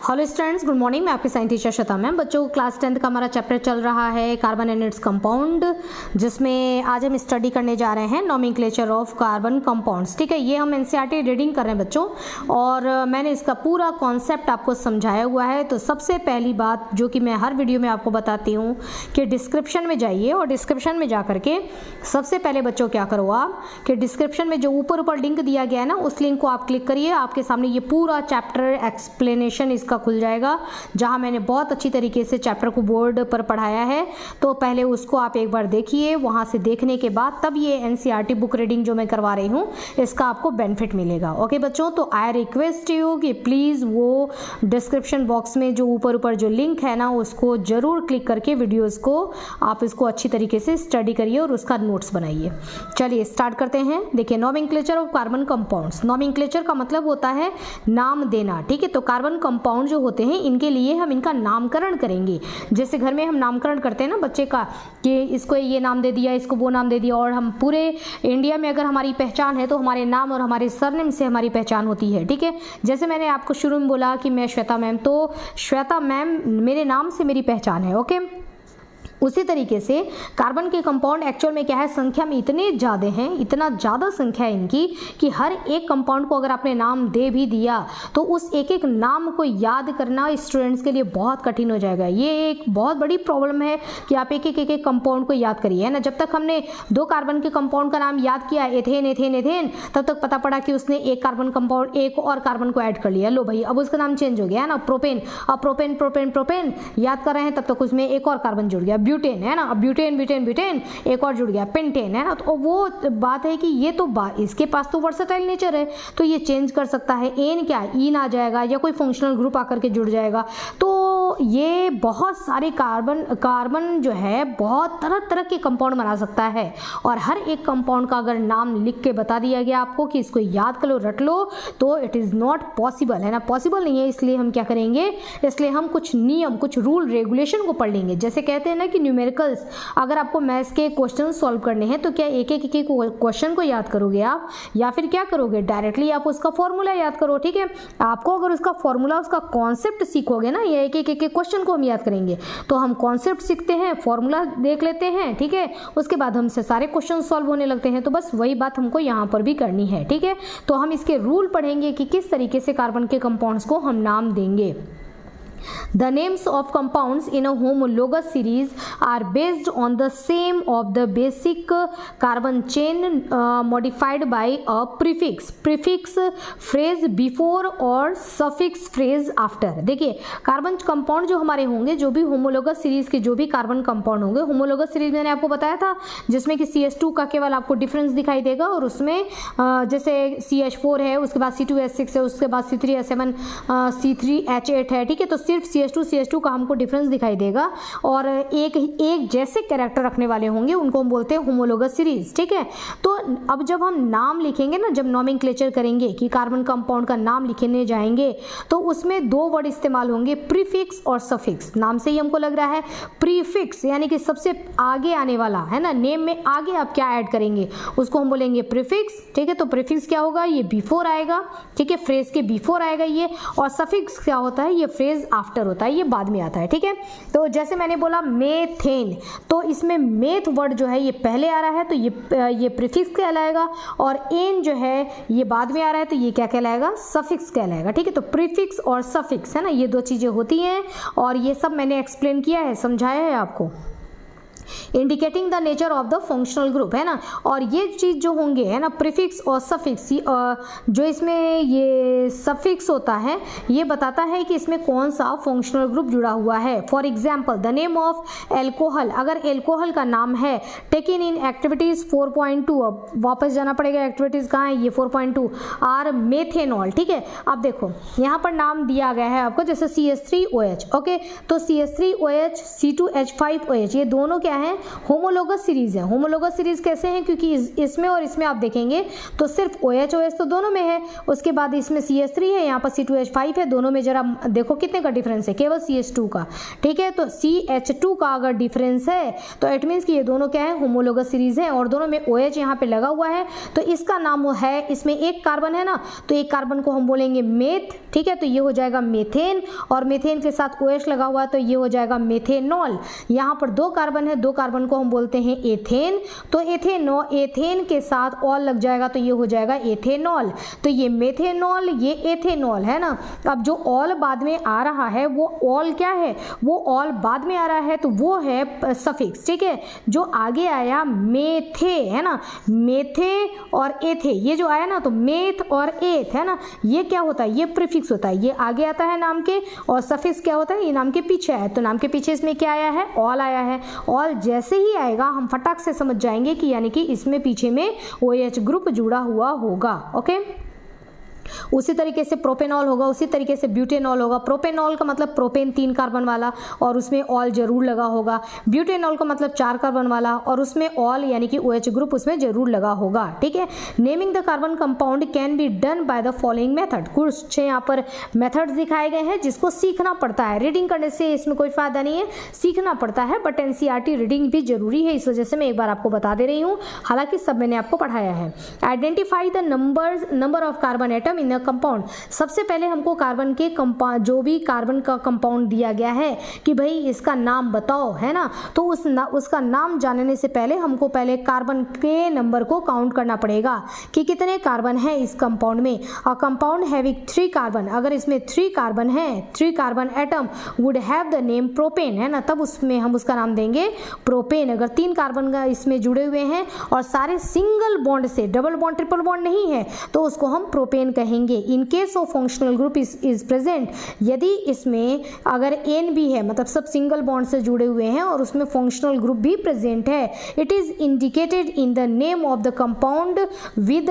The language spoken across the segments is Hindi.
Hello students, good morning. मैं आपकी साइंस टीचर श्वेता मैम। बच्चों, क्लास 10 का हमारा चैप्टर चल रहा है कार्बन एंड इट्स कंपाउंड, जिसमें आज हम स्टडी करने जा रहे हैं नोमेनक्लेचर ऑफ कार्बन कंपाउंड्स। ठीक है, ये हम एनसीईआरटी रीडिंग कर रहे हैं बच्चों, और मैंने इसका पूरा कॉन्सेप्ट आपको समझाया हुआ है। तो सबसे पहली बात जो कि मैं हर वीडियो में आपको बताती हूँ कि डिस्क्रिप्शन में जाइए, और डिस्क्रिप्शन में जा करके सबसे पहले बच्चों क्या करो आप कि डिस्क्रिप्शन में जो ऊपर लिंक दिया गया है ना, उस लिंक को आप क्लिक करिए। आपके सामने ये पूरा चैप्टर एक्सप्लेनेशन इसका खुल जाएगा, जहां मैंने बहुत अच्छी तरीके से चैप्टर को बोर्ड पर पढ़ाया है। तो पहले उसको आप एक बार देखिए, वहां से देखने के बाद तब ये एनसीईआरटी बुक रीडिंग जो मैं करवा रही हूं इसका आपको बेनिफिट मिलेगा। ओके बच्चों, तो आई रिक्वेस्ट यू कि प्लीज़ वो डिस्क्रिप्शन बॉक्स में जो ऊपर जो लिंक है ना, उसको जरूर क्लिक करके वीडियोज़ को आप इसको अच्छी तरीके से स्टडी करिए और उसका नोट्स बनाइए। चलिए स्टार्ट करते हैं। देखिए, nomenclature of carbon compounds. Nomenclature का मतलब होता है नाम देना। ठीक है, तो कार्बन कंपाउंड जो होते हैं इनके लिए हम इनका नामकरण करेंगे। जैसे घर में हम नामकरण करते हैं ना बच्चे का, कि इसको ये नाम दे दिया, इसको वो नाम दे दिया। और हम पूरे इंडिया में अगर हमारी पहचान है तो हमारे नाम और हमारे सरनेम से हमारी पहचान होती है। ठीक है, जैसे मैंने आपको शुरू में बोला कि मैं श्वेता मैम, तो श्वेता मैम मेरे नाम से मेरी पहचान है। ओके, उसी तरीके से कार्बन के कंपाउंड एक्चुअल में क्या है, संख्या में इतने ज़्यादा हैं, इतना ज़्यादा संख्या है इनकी कि हर एक कंपाउंड को अगर आपने नाम दे भी दिया तो उस एक एक नाम को याद करना स्टूडेंट्स के लिए बहुत कठिन हो जाएगा। ये एक बहुत बड़ी प्रॉब्लम है कि आप एक एक कंपाउंड को याद करिए, है ना। जब तक हमने 2 कार्बन के कंपाउंड का नाम याद किया, एथेन एथेन एथेन, तब तक पता पड़ा कि उसने एक कार्बन कंपाउंड एक और कार्बन को ऐड कर लिया। लो भाई, अब उसका नाम चेंज हो गया है ना, प्रोपेन। अब प्रोपेन प्रोपेन प्रोपेन याद कर रहे हैं, तब तक उसमें एक और कार्बन जुड़ गया, ब्यूटेन, है ना। अब ब्यूटेन ब्यूटेन ब्यूटेन एक और जुड़ गया, पेंटेन, है ना। तो वो बात है कि ये तो इसके पास तो वर्सेटाइल नेचर है, तो ये चेंज कर सकता है। एन क्या है, ईन आ जाएगा, या कोई फंक्शनल ग्रुप आकर के जुड़ जाएगा। तो ये बहुत सारे कार्बन जो है बहुत तरह तरह के कंपाउंड बना सकता है, और हर एक कंपाउंड का अगर नाम लिख के बता दिया गया आपको कि इसको याद कर लो, रट लो, तो इट इज़ नॉट पॉसिबल, है ना। पॉसिबल नहीं है। इसलिए हम क्या करेंगे, इसलिए हम कुछ नियम, कुछ रूल रेगुलेशन को पढ़ लेंगे। जैसे कहते हैं ना कि न्यूमेरिकल्स, अगर आपको मैथ्स के क्वेश्चन सॉल्व करने हैं तो क्या एक एक क्वेश्चन को याद करोगे आप, या फिर क्या करोगे, डायरेक्टली आप उसका फॉर्मूला याद करो। ठीक है, आपको अगर उसका फॉर्मूला, उसका कॉन्सेप्ट सीखोगे ना, ये एक एक क्वेश्चन को हम याद करेंगे। तो हम कॉन्सेप्ट सीखते हैं, फॉर्मूला देख लेते हैं, ठीक है, उसके बाद हमसे सारे क्वेश्चन सॉल्व होने लगते हैं। तो बस वही बात हमको यहाँ पर भी करनी है। ठीक है, तो हम इसके रूल पढ़ेंगे कि किस तरीके से कार्बन के कंपाउंड्स को हम नाम देंगे। The names of compounds in a homologous series are based on the same of the basic carbon chain modified by a prefix phrase before or suffix phrase after। देखिए, कार्बन कंपाउंड जो हमारे होंगे, जो भी होमोलोगस सीरीज के जो भी कार्बन कंपाउंड होंगे, होमोलोगस सीरीज मैंने आपको बताया था जिसमें कि CH2 का केवल आपको डिफरेंस दिखाई देगा, और उसमें जैसे CH4 है, उसके बाद C2H6 है, उसके बाद C3H7 C3H8 है। ठीक है, तो सिर्फ CH2 का हमको डिफरेंस दिखाई देगा, और एक जैसे कैरेक्टर रखने वाले होंगे, उनको हम बोलते हैं होमोलोगस सीरीज। ठीक है, तो अब जब हम नाम लिखेंगे ना, जब नोमेनक्लेचर करेंगे कि कार्बन कंपाउंड का नाम लिखने जाएंगे, तो उसमें 2 वर्ड इस्तेमाल होंगे, प्रीफिक्स और सफिक्स। नाम से ही हमको लग रहा है प्रीफिक्स यानी कि सबसे आगे आने वाला, है ना। नेम में आगे आप क्या ऐड करेंगे उसको हम बोलेंगे प्रीफिक्स। ठीक है, तो प्रीफिक्स क्या होगा, ये बिफोर आएगा। ठीक है, फ्रेज के बिफोर आएगा ये। और सफिक्स क्या होता है, ये फ्रेज आफ्टर होता है, ये बाद में आता है। ठीक है, तो जैसे मैंने बोला मेथेन, तो इसमें मेथ वर्ड जो है ये पहले आ रहा है, तो ये प्रीफिक्स कहलाएगा, और एन जो है ये बाद में आ रहा है, तो ये क्या कहलाएगा, सफिक्स कहलाएगा। ठीक है, तो प्रीफिक्स और सफिक्स, है ना, ये 2 चीजें होती हैं, और ये सब मैंने एक्सप्लेन किया है, समझाया है आपको। Indicating the nature of the functional group, है ना। और ये चीज जो होंगे, है ना, प्रीफिक्स और सफिक्स, जो इसमें ये सफिक्स होता है ये बताता है कि इसमें कौन सा फंक्शनल ग्रुप जुड़ा हुआ है। For example, the name of alcohol, अगर एल्कोहल का नाम है टेकन इन एक्टिविटीज 4.2, अब वापस जाना पड़ेगा, एक्टिविटीज कहाँ है, ये 4.2 आर मेथेनॉल। ठीक है, अब देखो यहाँ पर नाम दिया गया है आपको, जैसे CH3OH। ओके, तो CH3OH, C2H5OH, ये दोनों क्या है, होमोलोगस सीरीज है। होमोलोगस सीरीज कैसे हैं, क्योंकि इसमें और इसमें आप देखेंगे तो सिर्फ OH OH तो दोनों में है, उसके बाद इसमें CH3 है, यहाँ पर C2H5 है, दोनों में जरा देखो कितने का डिफरेंस है, केवल CH2 का। ठीक है, तो CH2 का अगर डिफरेंस है तो इट मीन्स कि ये दोनों क्या है, होमोलोगस सीरीज है और दोनों में OH यहाँ पे लगा हुआ है, तो इसका नाम है, इसमें एक कार्बन है ना, तो एक कार्बन को हम बोलेंगे मेथ। ठीक है, तो ये हो जाएगा मेथेन, और मेथेन के साथ OH लगा हुआ है तो ये हो जाएगा मेथेनॉल। यहाँ पर दो कार्बन है, दो कार्बन को हम बोलते हैं एथेन, तो एथेन के साथ ऑल लग जाएगा तो ये हो जाएगा एथेनॉल। तो ये मेथेनॉल, ये एथेनॉल है ना। अब जो ऑल बाद में आ रहा है वो ऑल क्या है, वो ऑल बाद में आ रहा है तो वो है सफिक्स। ठीक है, जो आगे आया मेथे है ना, मेथे और एथे, ये जो आया ना तो मेथ और एथ है ना, ये क्या होता है, ये प्रीफिक्स होता है, ये आगे आता है नाम के, और सफिक्स क्या होता है, ये नाम के पीछे है, तो नाम के पीछे इसमें क्या आया है, ऑल आया है। ऑल जैसे ही आएगा हम फटाक से समझ जाएंगे कि यानी कि इसमें पीछे में OH ग्रुप जुड़ा हुआ होगा। ओके, उसी तरीके से प्रोपेनॉल होगा, उसी तरीके से ब्यूटेनॉल होगा। प्रोपेनॉल का मतलब प्रोपेन 3 कार्बन वाला और उसमें ऑल जरूर लगा होगा। ब्यूटेनॉल का मतलब 4 कार्बन वाला और उसमें ऑल यानी कि OH ग्रुप उसमें जरूर लगा होगा। ठीक है, naming the carbon compound can be done by the following method. कुछ यहाँ पर मेथड्स दिखाए गए हैं जिसको सीखना पड़ता है, रीडिंग करने से इसमें कोई फायदा नहीं है, सीखना पड़ता है, बट NCERT रीडिंग भी जरूरी है, इस वजह से मैं एक बार आपको बता दे रही हूँ, हालांकि सब मैंने आपको पढ़ाया है। Identify the number of carbon atom in a compound. सबसे पहले हमको कार्बन के जो भी कार्बन का कंपाउंड दिया गया है कि भाई इसका नाम बताओ, है ना, तो उसका नाम जानने से पहले हमको पहले कार्बन के नंबर को काउंट करना पड़ेगा कि कितने कार्बन है इस कंपाउंड में। अ कंपाउंड हैविंग 3 कार्बन, अगर इसमें 3 कार्बन है, 3 carbon atom would have the name propane, है ना, तब उसमें हम उसका नाम देंगे प्रोपेन। अगर 3 कार्बन का इसमें जुड़े हुए हैं और सारे सिंगल बॉन्ड से, डबल बॉन्ड ट्रिपल बॉन्ड नहीं है, तो उसको हम प्रोपेन कहेंगे। In case of functional group is present, यदि इसमें अगर N भी है, मतलब सब सिंगल बॉन्ड से जुड़े हुए हैं और उसमें फंक्शनल ग्रुप भी प्रेजेंट है, it is indicated in the name of the compound with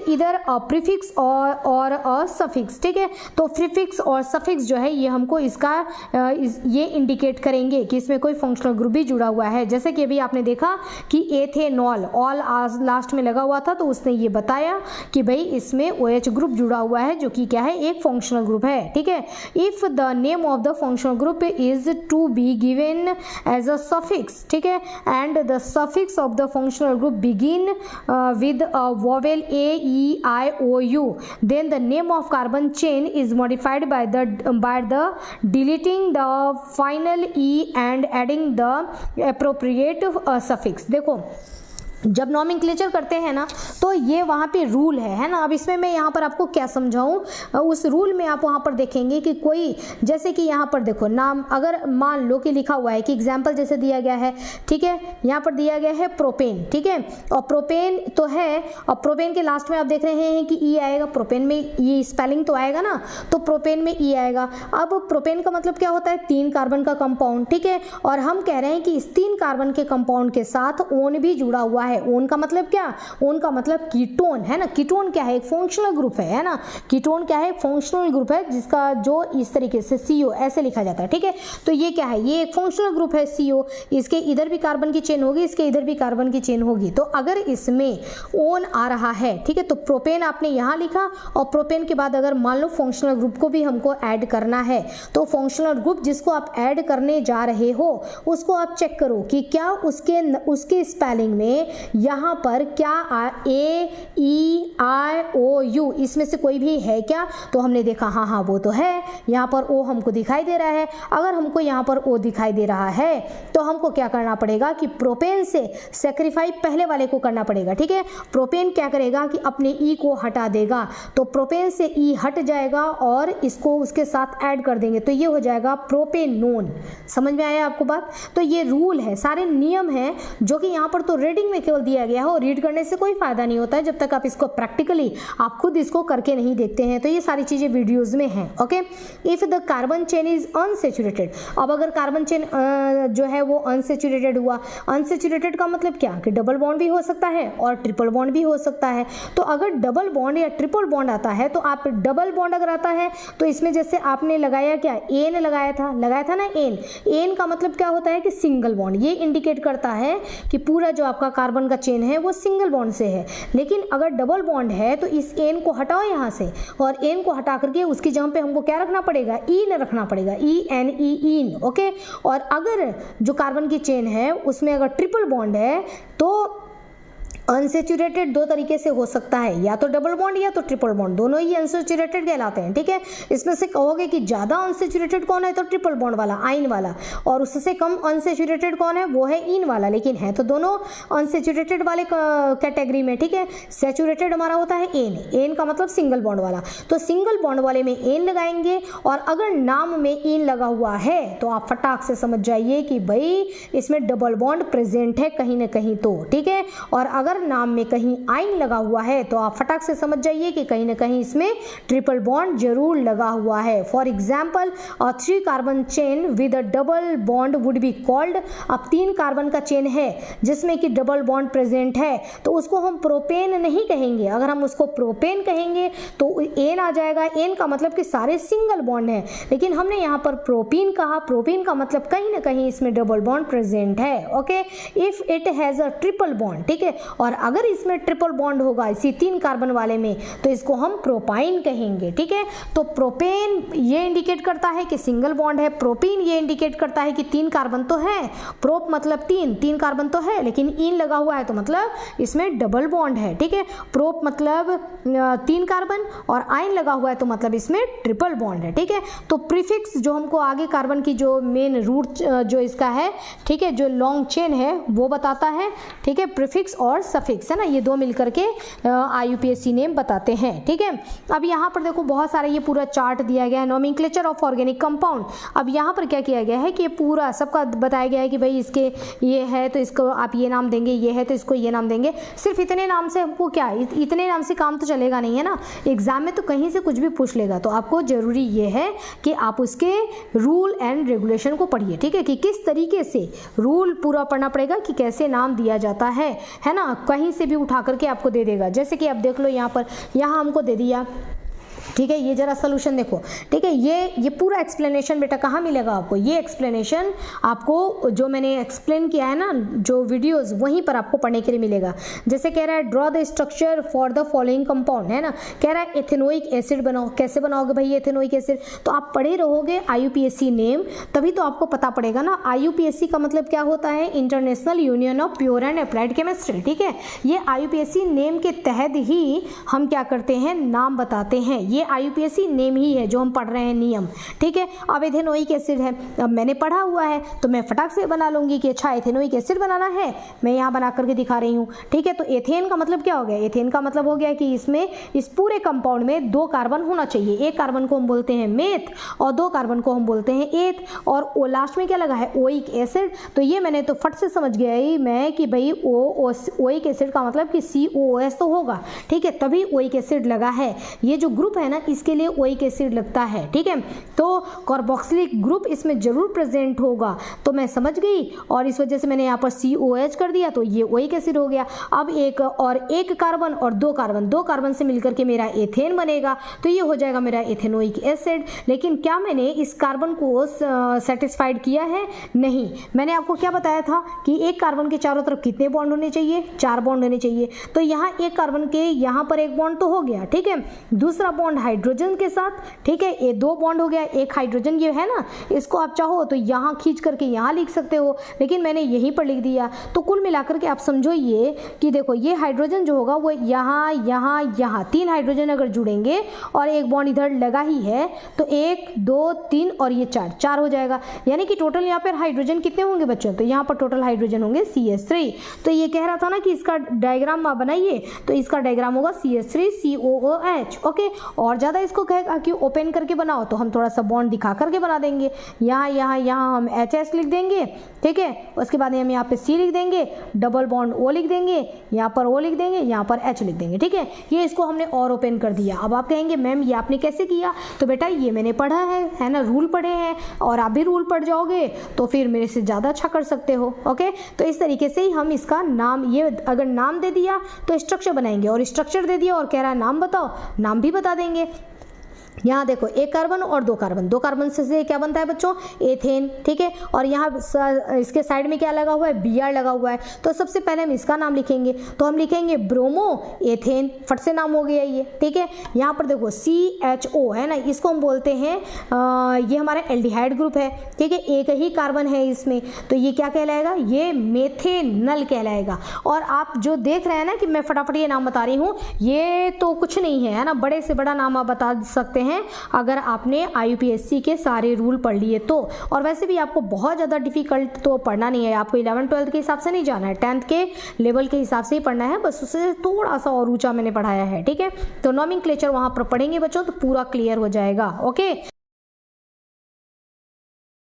either a prefix और अ सफिक्स। ठीक है, तो प्रीफिक्स और सफिक्स जो है ये हमको इसका ये इंडिकेट करेंगे कि इसमें कोई फंक्शनल ग्रुप भी जुड़ा हुआ है। जैसे कि अभी आपने देखा कि एथेनॉल ऑल लास्ट में लगा हुआ था, तो उसने ये बताया कि भाई इसमें OH ग्रुप जुड़ा हुआ है जो कि क्या है, एक फंक्शनल ग्रुप है। ठीक है, if the name of the functional group is to be given as a suffix, ठीक है, and the suffix of the functional group begin with a vowel A, E, I, O, U, then the name of carbon chain is modified by the deleting the final E and adding the appropriate suffix। देखो जब नॉमेनक्लेचर करते हैं ना तो ये वहाँ पे रूल है ना। अब इसमें मैं यहाँ पर आपको क्या समझाऊँ, उस रूल में आप वहाँ पर देखेंगे कि कोई, जैसे कि यहाँ पर देखो नाम, अगर मान लो कि लिखा हुआ है कि एग्जाम्पल जैसे दिया गया है, ठीक है, यहाँ पर दिया गया है प्रोपेन, ठीक है, और प्रोपेन तो है, और प्रोपेन के लास्ट में आप देख रहे हैं कि ई आएगा, प्रोपेन में ये स्पेलिंग तो आएगा ना, तो प्रोपेन में ई आएगा। अब प्रोपेन का मतलब क्या होता है, 3 कार्बन का कंपाउंड, ठीक है, और हम कह रहे हैं कि इस 3 कार्बन के कंपाउंड के साथ ओन भी जुड़ा हुआ है। ओन का मतलब क्या, ओन का मतलब कीटोन, है ना। कीटोन क्या है, एक फंक्शनल ग्रुप है ना। कीटोन क्या है, फंक्शनल ग्रुप है जिसका जो इस तरीके से CO ऐसे लिखा जाता है, ठीक है। तो ये क्या है, ये एक फंक्शनल ग्रुप है CO, इसके इधर भी कार्बन की चेन होगी, इसके इधर भी कार्बन की चेन होगी। तो अगर इसमें ओन आ रहा है, ठीक है, तो प्रोपेन आपने यहाँ लिखा, और प्रोपेन के बाद अगर मान लो फंक्शनल ग्रुप को भी हमको ऐड करना है, तो फंक्शनल ग्रुप जिसको आप ऐड करने जा रहे हो उसको आप चेक करो कि क्या उसके स्पेलिंग में यहाँ पर क्या AEIOU इसमें से कोई भी है क्या। तो हमने देखा हाँ वो तो है, यहाँ पर O हमको दिखाई दे रहा है। अगर हमको यहाँ पर O दिखाई दे रहा है तो हमको क्या करना पड़ेगा कि प्रोपेन से सेक्रीफाई पहले वाले को करना पड़ेगा, ठीक है। प्रोपेन क्या करेगा कि अपने E को हटा देगा, तो प्रोपेन से E हट जाएगा और इसको उसके साथ ऐड कर देंगे, तो ये हो जाएगा प्रोपेनोन। समझ में आया आपको बात। तो ये रूल है, सारे नियम हैं जो कि यहाँ पर तो रीडिंग में केवल दिया गया है और रीड करने से कोई फायदा नहीं होता है जब तक आप इसको प्रैक्टिकली आप खुद इसको करके नहीं देखते हैं। तो ये सारी चीजें वीडियोज में हैं। Okay, if the carbon chain is unsaturated, अब अगर कार्बन चेन जो है वो अनसेचुरेटेड हुआ, अनसेचुरेटेड का मतलब क्या कि डबल बॉन्ड भी हो सकता है और ट्रिपल बॉन्ड भी हो सकता है। तो अगर डबल बॉन्ड या ट्रिपल बॉन्ड आता है तो आप डबल बॉन्ड अगर आता है तो इसमें जैसे आपने लगाया क्या, एन लगाया था ना, एन का मतलब क्या होता है कि सिंगल बॉन्ड, ये इंडिकेट करता है कि पूरा जो आपका कार्बन का चेन है वो सिंगल बॉन्ड से है। लेकिन अगर डबल बॉन्ड है तो इस एन को हटाओ यहाँ से और एन को हटा करके उसकी जगह पे हमको क्या रखना पड़ेगा, ईन रखना पड़ेगा, ENE ईन। ओके, और अगर जो कार्बन की चेन है उसमें अगर ट्रिपल बॉन्ड है तो अनसेचुरेटेड दो तरीके से हो सकता है, या तो डबल बॉन्ड या तो ट्रिपल बॉन्ड, दोनों ही अनसेचुरेटेड कहलाते हैं। ठीक है, इसमें से कहोगे कि ज्यादा अनसेचुरेटेड कौन है तो ट्रिपल बॉन्ड वाला, आइन वाला, और उससे कम अनसेचुरेटेड कौन है वो है इन वाला, लेकिन है तो दोनों अनसेचुरेटेड वाले कैटेगरी में। ठीक है, सेचुरेटेड हमारा होता है एन का मतलब सिंगल बॉन्ड वाला, तो सिंगल बॉन्ड वाले में एन लगाएंगे और अगर नाम में इन लगा हुआ है तो आप फटाक से समझ जाइए कि भाई इसमें डबल बॉन्ड प्रेजेंट है कहीं ना कहीं। तो ठीक है, और अगर नाम में कहीं आइन लगा हुआ है तो आप फटाक से समझ जाइए कि कहीं ना कहीं इसमें ट्रिपल बॉन्ड जरूर लगा हुआ है। For example, 3 carbon chain with a double bond would be called, अब 3 कार्बन का चेन है जिसमें कि डबल बॉन्ड प्रेजेंट है तो उसको हम प्रोपेन नहीं कहेंगे। अगर हम उसको प्रोपेन कहेंगे तो एन आ जाएगा, एन का मतलब कि सारे सिंगल बॉन्ड है, लेकिन हमने यहाँ पर प्रोपीन कहा, प्रोपीन का मतलब कहीं ना कहीं इसमें डबल बॉन्ड प्रेजेंट है। Okay, if it has a triple bond, ठीक है, और अगर इसमें ट्रिपल बॉन्ड होगा इसी 3 कार्बन वाले में तो इसको हम प्रोपाइन कहेंगे। ठीक है, तो प्रोपेन ये इंडिकेट करता है कि सिंगल बॉन्ड है, प्रोपीन ये इंडिकेट करता है कि 3 कार्बन तो है, प्रोप मतलब 3 कार्बन तो है लेकिन इन लगा हुआ है तो मतलब इसमें डबल बॉन्ड है। ठीक है, प्रोप मतलब 3 कार्बन और आइन लगा हुआ है तो मतलब इसमें ट्रिपल बॉन्ड है। ठीक है, तो प्रीफिक्स जो हमको आगे कार्बन की जो मेन रूट जो इसका है, ठीक है, जो लॉन्ग चेन है वो बताता है। ठीक है, प्रीफिक्स और सफिक्स है ना, ये दो मिलकर के IUPAC नेम बताते हैं। ठीक है, अब यहाँ पर देखो बहुत सारा ये पूरा चार्ट दिया गया है, नोमेनक्लेचर ऑफ ऑर्गेनिक कंपाउंड। अब यहाँ पर क्या किया गया है कि ये पूरा सबका बताया गया है कि भाई इसके ये है तो इसको आप ये नाम देंगे, ये है तो इसको ये नाम देंगे। सिर्फ इतने नाम से हमको क्या, इतने नाम से काम तो चलेगा नहीं है ना, एग्जाम में तो कहीं से कुछ भी पूछ लेगा। तो आपको जरूरी ये है कि आप उसके रूल एंड रेगुलेशन को पढ़िए। ठीक है, कि किस तरीके से रूल पूरा पढ़ना पड़ेगा कि कैसे नाम दिया जाता है ना, कहीं से भी उठा करके आपको दे देगा। जैसे कि आप देख लो यहाँ पर, यहाँ हमको दे दिया। ठीक है, ये जरा सोल्यूशन देखो। ठीक है, ये पूरा एक्सप्लेनेशन बेटा कहाँ मिलेगा आपको, ये एक्सप्लेनेशन आपको जो मैंने एक्सप्लेन किया है ना जो वीडियोस, वहीं पर आपको पढ़ने के लिए मिलेगा। जैसे कह रहा है draw the structure for the following compound, है ना, कह रहा है एथेनोइक एसिड बनाओ। कैसे बनाओगे भाई एथेनोइक एसिड, तो आप पढ़े रहोगे IUPAC नेम, तभी तो आपको पता पड़ेगा ना। IUPAC का मतलब क्या होता है, international union of pure and applied chemistry. ठीक है, ये IUPAC नेम के तहत ही हम क्या करते हैं, नाम बताते हैं। ये IUPAC नेम ही है जो हम पढ़ रहे हैं, नियम। ठीक है, अब एथेनोइक एसिड है, अब मैंने पढ़ा हुआ है तो मैं फटाक से बना लूंगी कि अच्छा एथेनोइक एसिड बनाना है, मैं यहाँ बना करके दिखा रही हूँ। ठीक है, तो एथेन का मतलब क्या हो गया, एथेन का मतलब हो गया कि इसमें इस पूरे कंपाउंड में 2 कार्बन होना चाहिए। एक कार्बन को हम बोलते हैं मेथ और 2 कार्बन को हम बोलते हैं एथ, और लास्ट में क्या लगा है, ओइक एसिड। तो ये मैंने तो फट से समझ गया ही मैं कि भाई ओइक एसिड का मतलब कि COOS तो होगा। ठीक है, तभी ओइक एसिड लगा है। ये जो ग्रुप है ना इसके लिए ओइक एसिड लगता है। ठीक है, तो कार्बोक्सिलिक ग्रुप इसमें जरूर प्रेजेंट होगा, तो मैं समझ गई और इस वजह से मैंने यहाँ पर COH कर दिया तो ये ओइक एसिड हो गया। अब एक कार्बन और 2 कार्बन से मिलकर के मेरा एथेन बनेगा, तो ये हो जाएगा मेरा एथेनोइक एसिड। लेकिन क्या मैंने इस कार्बन को सेटिस्फाइड किया है, नहीं। मैंने आपको क्या बताया था कि एक कार्बन के चारों तरफ कितने बॉन्ड होने चाहिए, 4 बॉन्ड होने चाहिए। तो यहाँ एक कार्बन के यहाँ पर एक बॉन्ड तो हो गया। ठीक है, दूसरा बॉन्ड हाइड्रोजन के साथ, ठीक है, ये 2 बॉन्ड हो गया, एक हाइड्रोजन ये है ना, इसको आप चाहो तो यहाँ खींच करके यहाँ लिख सकते हो, लेकिन मैंने यहीं पर लिख दिया। तो कुल मिलाकर के आप समझो ये कि देखो ये हाइड्रोजन जो होगा वो यहाँ यहाँ यहाँ 3 हाइड्रोजन अगर जुड़ेंगे और एक बॉन्ड इधर लगा ही है तो 1 2 3 और ये 4 हो जाएगा। यानी कि टोटल यहाँ पर हाइड्रोजन कितने होंगे बच्चों, तो यहाँ पर टोटल हाइड्रोजन होंगे CH3। तो ये कह रहा था ना कि इसका डायग्राम बनाइए, तो इसका डायग्राम होगा CH3COOH। ओके, और ज़्यादा इसको कहेगा कि ओपन करके बनाओ तो हम थोड़ा सा बॉन्ड दिखा करके बना देंगे। यहाँ हम HS लिख देंगे, ठीक है। उसके बाद हम यहाँ पे C लिख देंगे, डबल बॉन्ड O लिख देंगे, यहाँ पर O लिख देंगे, यहाँ पर H लिख देंगे, ठीक है। ये इसको हमने और ओपन कर दिया। अब आप कहेंगे मैम ये आपने कैसे किया? तो बेटा ये मैंने पढ़ा है ना, रूल पढ़े हैं, और आप भी रूल पढ़ जाओगे तो फिर मेरे से ज़्यादा अच्छा कर सकते हो। ओके, तो इस तरीके से ही हम इसका नाम, ये अगर नाम दे दिया तो स्ट्रक्चर बनाएंगे, और स्ट्रक्चर दे दिया और कह रहा है नाम बताओ, नाम भी बता देंगे। यहाँ देखो एक कार्बन और दो कार्बन से क्या बनता है बच्चों? एथेन, ठीक है। और यहाँ इसके साइड में क्या लगा हुआ है? Br लगा हुआ है। तो सबसे पहले हम इसका नाम लिखेंगे, तो हम लिखेंगे ब्रोमो एथेन, फट से नाम हो गया ये, ठीक है। यहाँ पर देखो CHO है ना, इसको हम बोलते हैं ये हमारा एल्डिहाइड ग्रुप है, ठीक है। एक ही कार्बन है इसमें, तो ये क्या कहलाएगा? ये मेथेनल कहलाएगा। और आप जो देख रहे हैं ना कि मैं फटाफट ये नाम बता रही हूँ, ये तो कुछ नहीं है ना, बड़े से बड़ा नाम आप बता सकते हैं अगर आपने IUPAC के सारे रूल पढ़ लिए तो। और वैसे भी आपको बहुत ज़्यादा डिफिकल्ट तो पढ़ना नहीं है, आपको 11th-12th के हिसाब से नहीं जाना है, 10th के लेवल के हिसाब से ही पढ़ना है, बस उससे थोड़ा सा और ऊंचा मैंने पढ़ाया है, ठीक है। तो नॉमेनक्लेचर वहाँ पर पढ़ेंगे बच्चों तो पूरा क्लियर हो जाएगा। ओके,